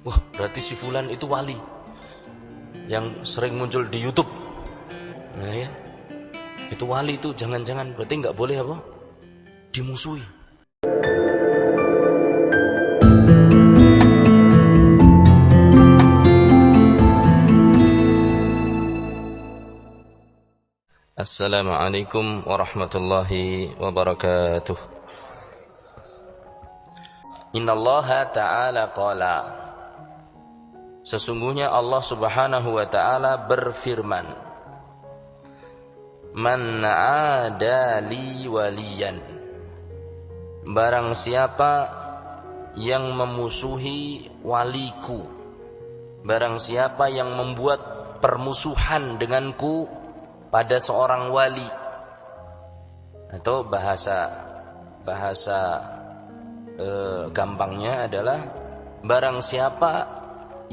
Wah, berarti si fulan itu wali yang sering muncul di YouTube. Nah ya, itu wali itu jangan-jangan berarti nggak boleh apa? Dimusuhi. Assalamualaikum warahmatullahi wabarakatuh. Innallaha ta'ala qala, sesungguhnya Allah subhanahu wa ta'ala berfirman, man adali waliyan, barang siapa yang memusuhi waliku, barang siapa yang membuat permusuhan denganku pada seorang wali, atau bahasa gampangnya adalah barang siapa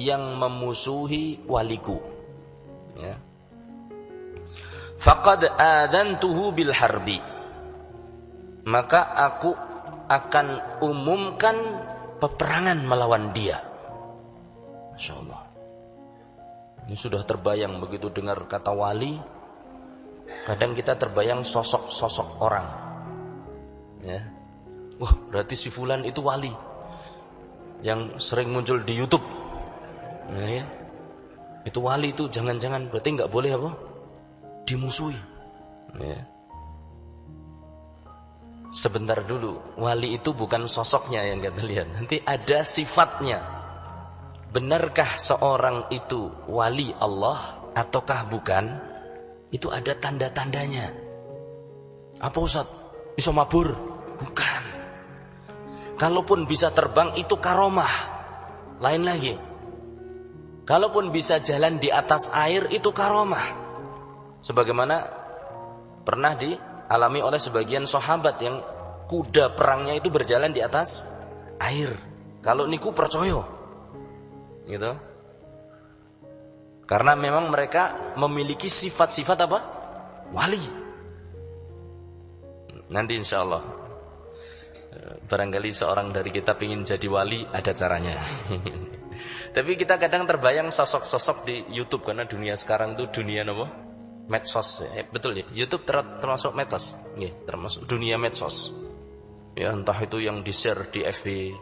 yang memusuhi waliku, ya. Faqad adantuhu bil harbi, maka aku akan umumkan peperangan melawan dia. Masya Allah, ini sudah terbayang begitu dengar kata wali. Kadang kita terbayang sosok-sosok orang, ya. Wah, berarti si fulan itu wali yang sering muncul di YouTube. Nah ya, itu wali itu jangan-jangan berarti nggak boleh apa? Dimusuhi. Ya. Sebentar dulu, wali itu bukan sosoknya yang kita lihat, nanti ada sifatnya. Benarkah seorang itu wali Allah ataukah bukan? Itu ada tanda-tandanya. Apa Ustaz? Bisa mabur? Bukan. Kalaupun bisa terbang itu karomah, lain lagi. Kalaupun bisa jalan di atas air itu karomah, sebagaimana pernah dialami oleh sebagian sahabat yang kuda perangnya itu berjalan di atas air. Kalau niku percaya, gitu. Karena memang mereka memiliki sifat-sifat apa? Wali. Nanti insya Allah, barangkali seorang dari kita ingin jadi wali, ada caranya. Tapi kita kadang terbayang sosok-sosok di YouTube, karena dunia sekarang itu dunia apa? Medsos. Betul ya, YouTube termasuk medsos. Termasuk dunia medsos. Ya, entah itu yang di-share di FB,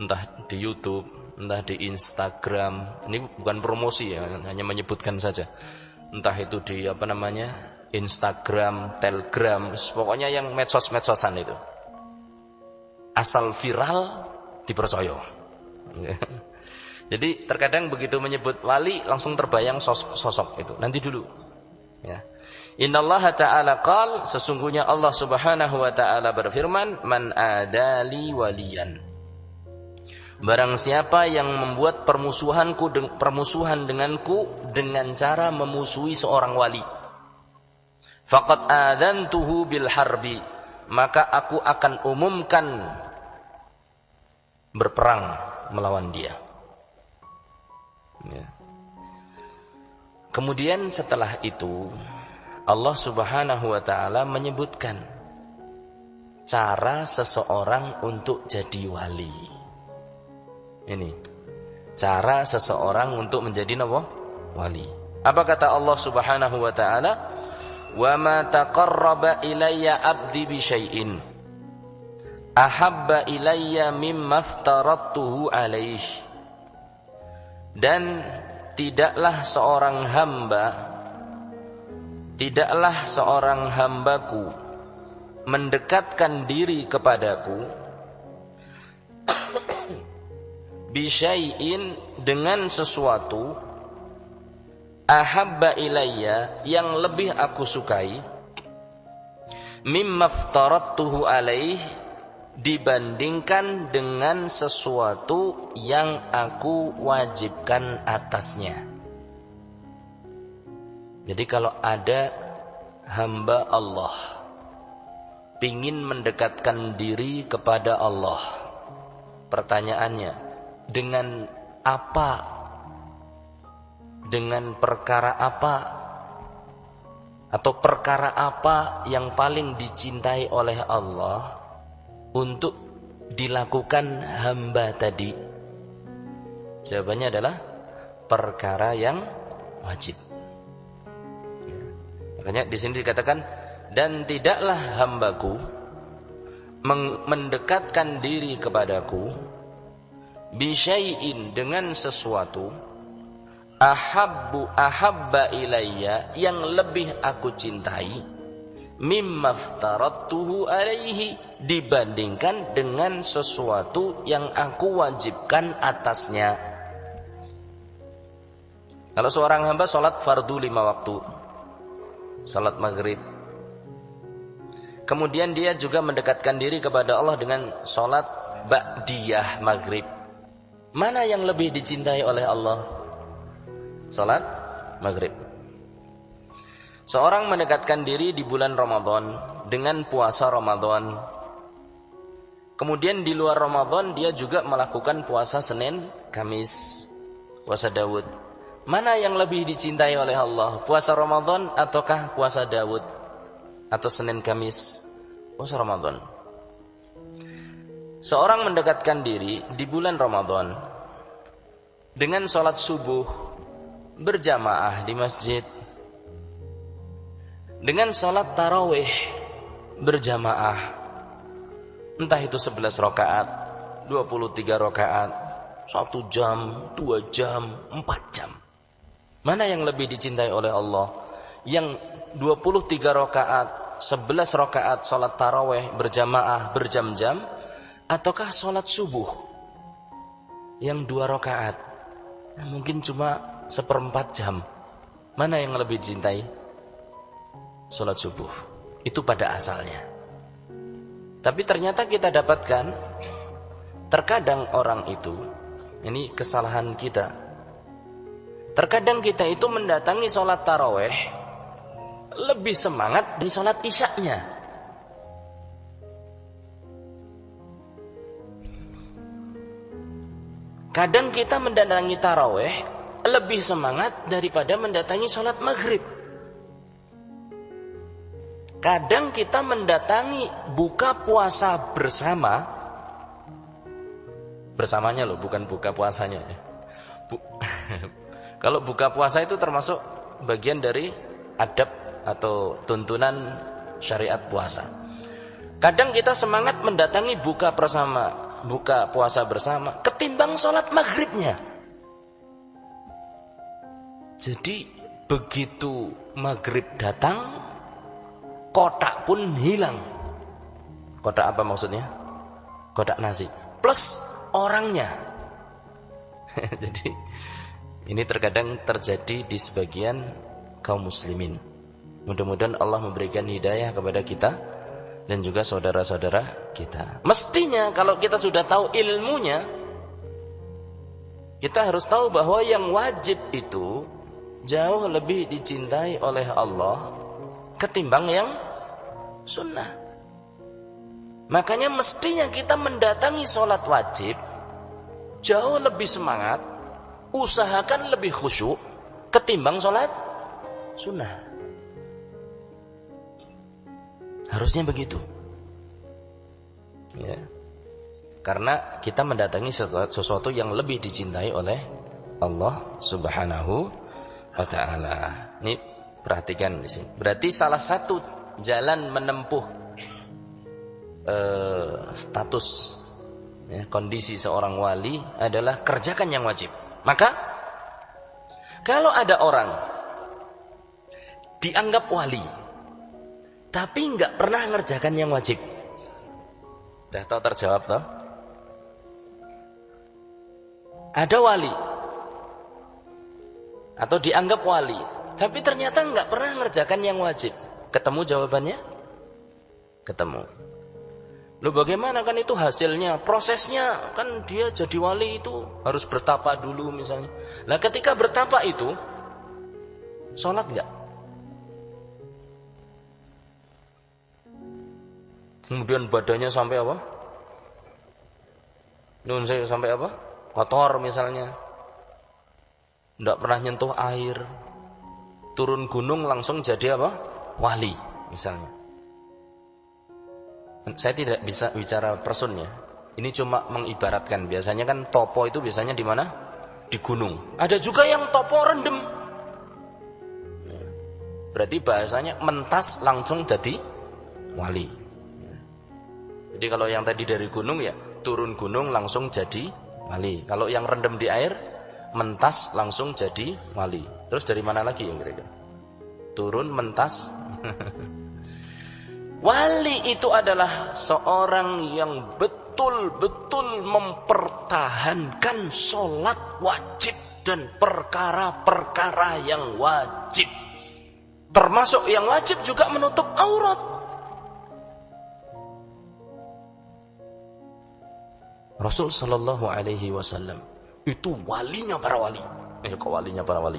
entah di YouTube, entah di Instagram. Ini bukan promosi ya, hanya menyebutkan saja. Entah itu di Instagram, Telegram, pokoknya yang medsos-medsosan itu. Asal viral dipercaya. Jadi terkadang begitu menyebut wali langsung terbayang sosok itu. Nanti dulu, ya. Innallaha ta'ala qal, sesungguhnya Allah subhanahu wa ta'ala berfirman, man adali waliyan, barang siapa yang membuat permusuhan denganku dengan cara memusuhi seorang wali, faqad adantuhu bil harbi, maka aku akan umumkan berperang melawan dia. Ya. Kemudian setelah itu Allah subhanahu wa ta'ala menyebutkan cara seseorang untuk jadi wali. Ini cara seseorang untuk menjadi wali. Apa kata Allah subhanahu wa ta'ala? Wa ma taqarraba ilayya abdi bi syai'in ahabba ilayya mimma aftaradtuhu alaihi. Dan tidaklah seorang hambaku mendekatkan diri kepadaku bisyai'in, dengan sesuatu, ahabba ilayya, yang lebih aku sukai, mimma aftaradtuhu alaih, dibandingkan dengan sesuatu yang aku wajibkan atasnya. Jadi kalau ada hamba Allah pingin mendekatkan diri kepada Allah, pertanyaannya, dengan apa? Dengan perkara apa? Atau perkara apa yang paling dicintai oleh Allah untuk dilakukan hamba tadi? Jawabannya adalah perkara yang wajib. Makanya di sini dikatakan, dan tidaklah hambaku mendekatkan diri kepadaku bisyai'in, dengan sesuatu, ahabba ilayya, yang lebih aku cintai, mimma aftaradtuhu alaihi, dibandingkan dengan sesuatu yang aku wajibkan atasnya. Kalau seorang hamba sholat fardu 5 waktu, sholat maghrib, kemudian dia juga mendekatkan diri kepada Allah dengan sholat ba'diyah maghrib, mana yang lebih dicintai oleh Allah? Sholat maghrib. Seorang mendekatkan diri di bulan Ramadan dengan puasa Ramadan, kemudian di luar Ramadan dia juga melakukan puasa Senin, Kamis, puasa Daud. Mana yang lebih dicintai oleh Allah? Puasa Ramadan ataukah puasa Daud? Atau Senin, Kamis? Puasa Ramadan. Seorang mendekatkan diri di bulan Ramadan dengan sholat subuh berjamaah di masjid, dengan sholat tarawih berjamaah, entah itu 11 rakaat, 23 rakaat, 1 jam, 2 jam, 4 jam. Mana yang lebih dicintai oleh Allah? Yang 23 rakaat, 11 rakaat sholat tarawih berjamaah berjam-jam, ataukah sholat subuh yang 2 rakaat, mungkin cuma 1/4 jam? Mana yang lebih dicintai? Sholat subuh. Itu pada asalnya. Tapi ternyata kita dapatkan, terkadang orang itu, ini kesalahan kita, terkadang kita itu mendatangi sholat tarawih lebih semangat dari sholat isyaknya. Kadang kita mendatangi tarawih lebih semangat daripada mendatangi sholat maghrib. Kadang kita mendatangi buka puasa bersama, bersamanya loh, bukan buka puasanya. Kalau buka puasa itu termasuk bagian dari adab atau tuntunan syariat puasa. Kadang kita semangat mendatangi buka puasa bersama ketimbang sholat maghribnya. Jadi begitu maghrib datang, kotak pun hilang. Kotak apa maksudnya? Kotak nasi plus orangnya. Jadi ini terkadang terjadi di sebagian kaum muslimin. Mudah-mudahan Allah memberikan hidayah kepada kita dan juga saudara-saudara kita. Mestinya kalau kita sudah tahu ilmunya, kita harus tahu bahwa yang wajib itu jauh lebih dicintai oleh Allah ketimbang yang sunnah. Makanya mestinya kita mendatangi sholat wajib jauh lebih semangat, usahakan lebih khusyuk ketimbang sholat sunnah. Harusnya begitu, ya. Karena kita mendatangi sesuatu yang lebih dicintai oleh Allah Subhanahu wa Ta'ala. Ini perhatikan di sini. Berarti salah satu jalan menempuh status, ya, kondisi seorang wali adalah kerjakan yang wajib. Maka kalau ada orang dianggap wali tapi nggak pernah ngerjakan yang wajib, udah tahu terjawab toh? Ada wali atau dianggap wali tapi ternyata nggak pernah ngerjakan yang wajib. Ketemu jawabannya? Ketemu. Loh bagaimana kan itu hasilnya? Prosesnya kan dia jadi wali itu harus bertapa dulu misalnya. Nah ketika bertapa itu sholat nggak? Kemudian badannya sampai apa? Nun saya sampai apa? Kotor misalnya. Nggak pernah nyentuh air. Turun gunung langsung jadi apa? Wali misalnya. Saya tidak bisa bicara personnya. Ini cuma mengibaratkan. Biasanya kan topo itu biasanya di mana? di gunung. Ada juga yang topo rendem. Berarti bahasanya mentas langsung jadi wali. Jadi kalau yang tadi dari gunung ya turun gunung langsung jadi wali. Kalau yang rendem di air mentas langsung jadi wali. Terus dari mana lagi yang kira-kira? Turun mentas. Wali itu adalah seorang yang betul-betul mempertahankan sholat wajib dan perkara-perkara yang wajib. Termasuk yang wajib juga menutup aurat. Rasul sallallahu alaihi wasallam itu walinya para wali. Kok walinya para wali?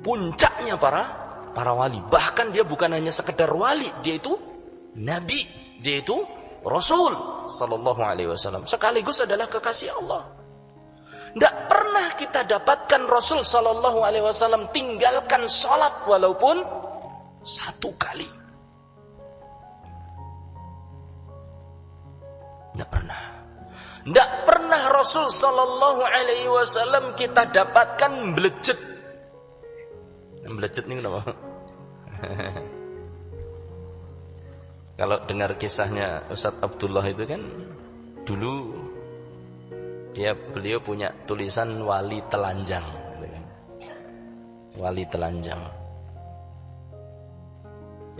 Puncaknya para wali. Bahkan dia bukan hanya sekedar wali, dia itu nabi, dia itu Rasul sallallahu alaihi wasallam. Sekaligus adalah kekasih Allah. Tidak pernah kita dapatkan Rasul sallallahu alaihi wasallam tinggalkan salat walaupun satu kali. Tidak pernah. Tidak pernah Rasul sallallahu alaihi wasallam kita dapatkan belejet. Belejet ini kenapa? Kalau dengar kisahnya Ustadz Abdullah itu kan dulu beliau punya tulisan wali telanjang, wali telanjang.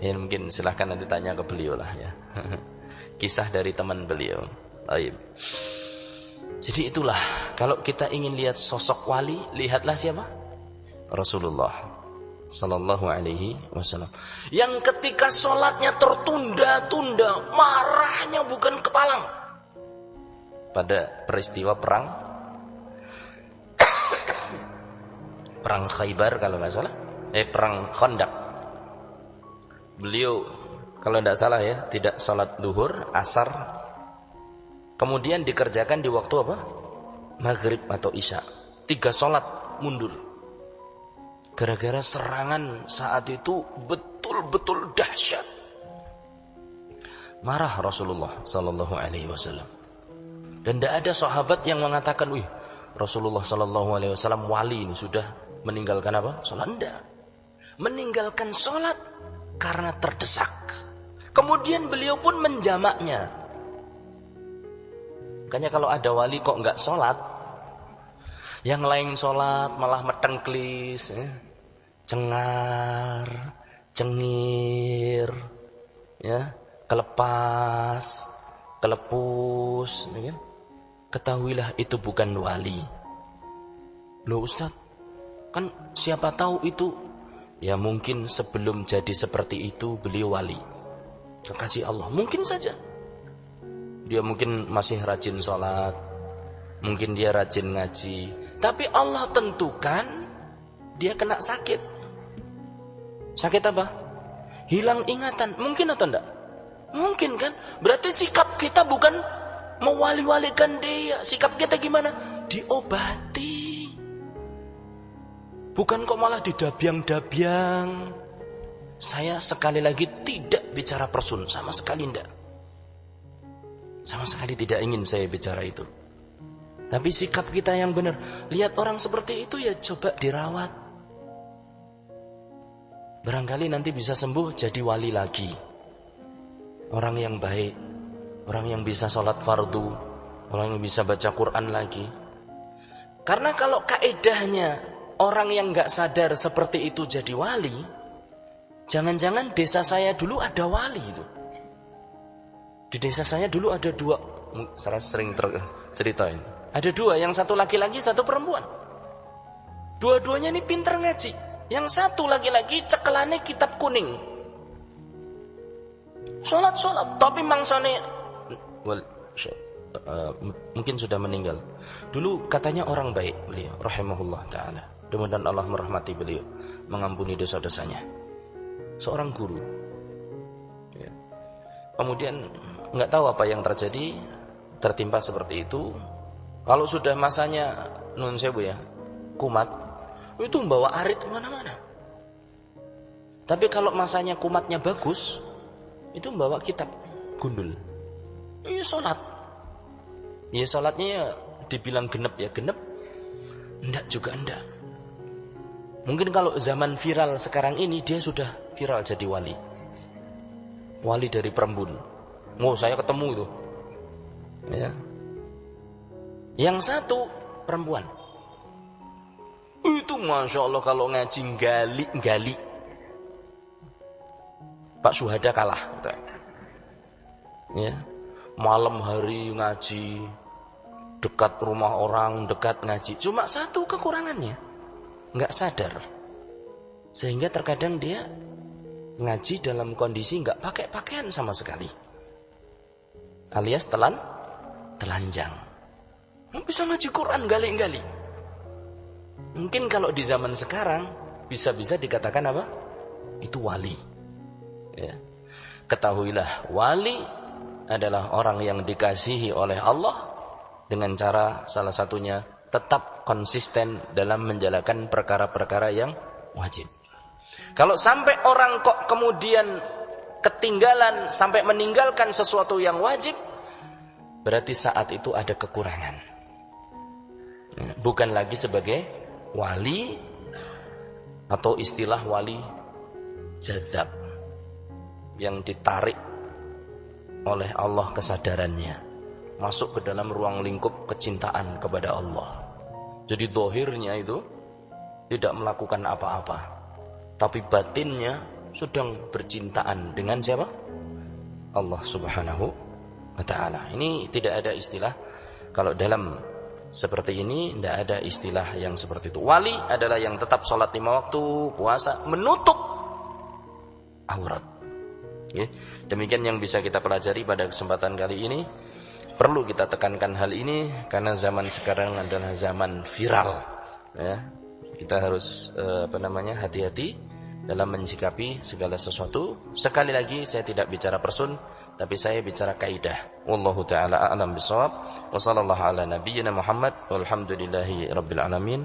Ya mungkin silahkan nanti tanya ke beliau lah ya. Kisah dari teman beliau. Baik. Jadi itulah kalau kita ingin lihat sosok wali, lihatlah siapa? Rasulullah sallallahu alaihi wasallam. Yang ketika sholatnya tertunda-tunda, marahnya bukan kepalang. Pada peristiwa perang Khaybar kalau nggak salah, perang Khandaq. Beliau kalau tidak salah ya, tidak sholat duhur, asar, kemudian dikerjakan di waktu apa? Maghrib atau isya. 3 sholat mundur. Gara-gara serangan saat itu betul-betul dahsyat. Marah Rasulullah sallallahu alaihi wasallam. Dan tidak ada sahabat yang mengatakan, "Wih, Rasulullah sallallahu alaihi wasallam wali ini sudah meninggalkan apa? Salat." Tidak. Meninggalkan salat karena terdesak. Kemudian beliau pun menjamaknya. Makanya kalau ada wali kok enggak salat, yang lain salat malah metengklis, cengar, cengir, ya, kelepas, kelepus, ya. Ketahuilah itu bukan wali. Loh Ustaz, kan siapa tahu itu, ya mungkin sebelum jadi seperti itu beliau wali, kekasih Allah, mungkin saja. Dia mungkin masih rajin sholat, mungkin dia rajin ngaji, tapi Allah tentukan dia kena sakit. Sakit apa? Hilang ingatan. Mungkin atau enggak? Mungkin kan? Berarti sikap kita bukan mewali-walikan dia. Sikap kita gimana? Diobati. Bukan kok malah didabiang-dabiang. Saya sekali lagi tidak bicara person. Sama sekali enggak. Sama sekali tidak ingin saya bicara itu. Tapi sikap kita yang benar. Lihat orang seperti itu ya coba dirawat. Barangkali nanti bisa sembuh jadi wali lagi. Orang yang baik, orang yang bisa sholat fardu, orang yang bisa baca Quran lagi. Karena kalau kaedahnya orang yang gak sadar seperti itu jadi wali, jangan-jangan desa saya dulu ada wali itu. Di desa saya dulu ada 2, saya sering ceritain. Ada 2, yang satu laki-laki, satu perempuan. Dua-duanya ini pinter ngaji. Yang satu laki-laki cekelannya kitab kuning. Sholat, tapi mangsane mungkin sudah meninggal. Dulu katanya orang baik beliau, rahimahullah ta'ala. Mudah-mudahan Allah merahmati beliau, mengampuni dosa-dosanya. Seorang guru. Ya. Kemudian nggak tahu apa yang terjadi, tertimpa seperti itu. Kalau sudah masanya nun sewu ya, kumat, itu membawa arit kemana-mana. Tapi kalau masanya kumatnya bagus, itu membawa kitab gundul. Iya sholat. Ya sholatnya ya dibilang genep ya genep. Enggak juga enggak. Mungkin kalau zaman viral sekarang ini dia sudah viral jadi wali. Wali dari Perembun. Oh, saya ketemu itu. Ya. Yang satu perempuan. Itu Masya Allah kalau ngaji gali. Pak Syuhada kalah. Ya. Malam hari ngaji, dekat rumah orang, dekat ngaji. Cuma satu kekurangannya, nggak sadar. Sehingga terkadang dia ngaji dalam kondisi nggak pakai pakaian sama sekali. Alias telanjang. Bisa ngaji Quran gali. Mungkin kalau di zaman sekarang bisa-bisa dikatakan apa? Itu wali. Ya. Ketahuilah, wali adalah orang yang dikasihi oleh Allah dengan cara salah satunya tetap konsisten dalam menjalankan perkara-perkara yang wajib. Kalau sampai orang kok kemudian ketinggalan sampai meninggalkan sesuatu yang wajib, berarti saat itu ada kekurangan. Bukan lagi sebagai wali atau istilah wali jadab yang ditarik oleh Allah kesadarannya masuk ke dalam ruang lingkup kecintaan kepada Allah. Jadi zahirnya itu tidak melakukan apa-apa, tapi batinnya sedang bercintaan dengan siapa? Allah Subhanahu wa ta'ala. Ini tidak ada istilah, kalau dalam seperti ini tidak ada istilah yang seperti itu. Wali adalah yang tetap sholat 5 waktu, puasa, menutup aurat. Okay. Demikian yang bisa kita pelajari pada kesempatan kali ini. Perlu kita tekankan hal ini karena zaman sekarang adalah zaman viral. Ya. Kita harus hati-hati dalam menyikapi segala sesuatu. Sekali lagi saya tidak bicara person, tapi saya bicara kaidah. Wallahu taala a'lam bishawab. Wa sallallahu ala nabiyyina Muhammad walhamdulillahi rabbil alamin.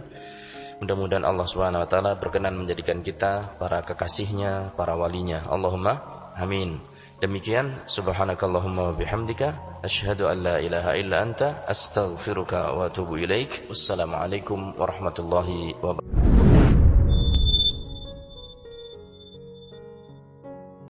Mudah-mudahan Allah Subhanahu wa taala berkenan menjadikan kita para kekasihnya, para walinya. Allahumma amin. Demikian, subhanakallahumma wa bihamdika asyhadu an la ilaha illa anta astaghfiruka wa atubu ilaik. Wassalamualaikum warahmatullahi wabarakatuh.